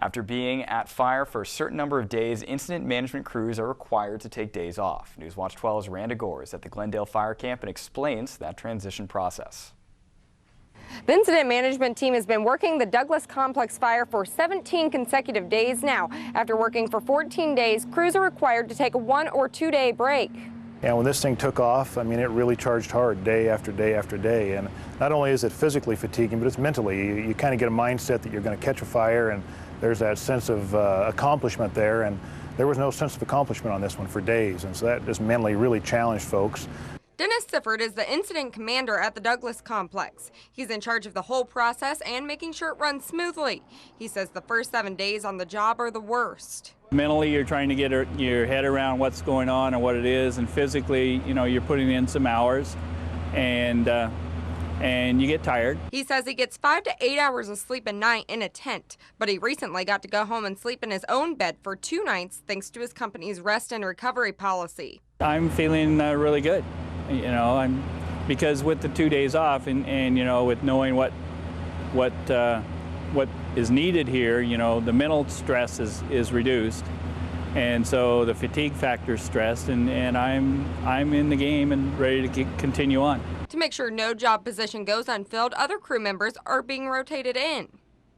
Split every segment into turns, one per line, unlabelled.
After being at fire for a certain number of days, incident management crews are required to take days off. Newswatch 12's Randa Gore is at the Glendale Fire Camp and explains that transition process.
The incident management team has been working the Douglas Complex fire for 17 consecutive days now. After working for 14 days, crews are required to take a 1 or 2 day break.
And when this thing took off, I mean, it really charged hard day after day after day. And not only is it physically fatiguing, but it's mentally. You kind of get a mindset that you're going to catch a fire, and there's that sense of accomplishment there. And there was no sense of accomplishment on this one for days. And so that just mentally really challenged folks.
Dennis Sifford is the incident commander at the Douglas Complex. He's in charge of the whole process and making sure it runs smoothly. He says the first 7 days on the job are the worst.
Mentally, you're trying to get your head around what's going on and what it is, and physically, you know, you're putting in some hours, and you get tired.
He says he gets 5 to 8 hours of sleep a night in a tent, but he recently got to go home and sleep in his own bed for 2 nights thanks to his company's rest and recovery policy.
I'm feeling really good. You know, because with the 2 days off and you know, with knowing what is needed here, you know, the mental stress is reduced, and so the fatigue factor is stressed, and I'm in the game and ready to continue on.
To make sure no job position goes unfilled, other crew members are being rotated in.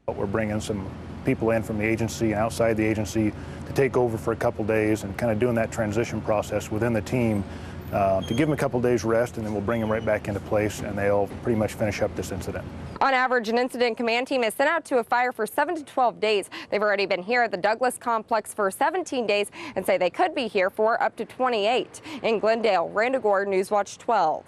We're bringing some people in from the agency and outside the agency to take over for a couple days and kind of doing that transition process within the team. To give them a couple days rest, and then we'll bring them right back into place, and they'll pretty much finish up this incident.
On average, an incident command team is sent out to a fire for 7 to 12 days. They've already been here at the Douglas Complex for 17 days and say they could be here for up to 28. In Glendale, Randa Gore, Newswatch 12.